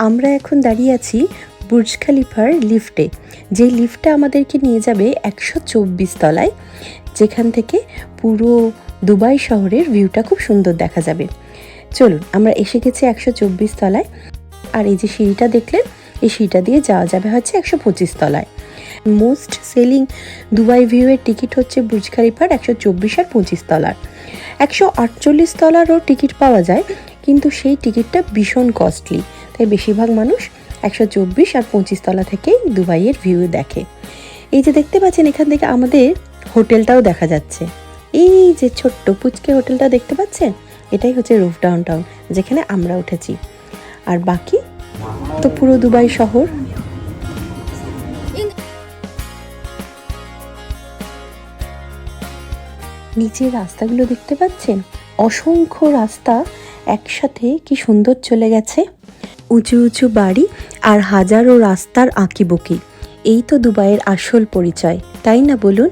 আমরা এখন দাঁড়িয়ে আছি বুর্জ খালিফার লিফটে, যে লিফটটা আমাদেরকে নিয়ে যাবে 124 তলায়, যেখান থেকে পুরো দুবাই শহরের ভিউটা খুব সুন্দর দেখা যাবে। চলুন, আমরা এসে গেছি 124 তলায়। আর এই যে সিঁড়িটা দেখলেন, এই সিঁড়িটা দিয়ে যাওয়া যাবে হচ্ছে 125 তলায়। মোস্ট সেলিং দুবাই ভিউয়ের টিকিট হচ্ছে বুর্জ খালিফার 124 আর 25 তলার। 148 তলারও টিকিট পাওয়া যায়, কিন্তু সেই টিকিটটা ভীষণ কস্টলি, তাই বেশিরভাগ মানুষ 124 আর 25 তলা থেকেই দুবাইয়ের ভিউ দেখে। এই যে দেখতে পাচ্ছেন, এখান থেকে আমাদের হোটেলটাও দেখা যাচ্ছে। এই যে ছোট্ট পুচকে হোটেলটা দেখতে পাচ্ছেন, এটাই হচ্ছে রুফ ডাউনটাউন, যেখানে আমরা উঠেছি। আর বাকি তো পুরো দুবাই শহর। নিচের রাস্তাগুলো দেখতে পাচ্ছেন, অসংখ্য রাস্তা একসাথে কি সুন্দর চলে গেছে। উঁচু উঁচু বাড়ি আর হাজারো রাস্তার আঁকিবুকি, এই তো দুবাইয়ের আসল পরিচয়, তাই না বলুন?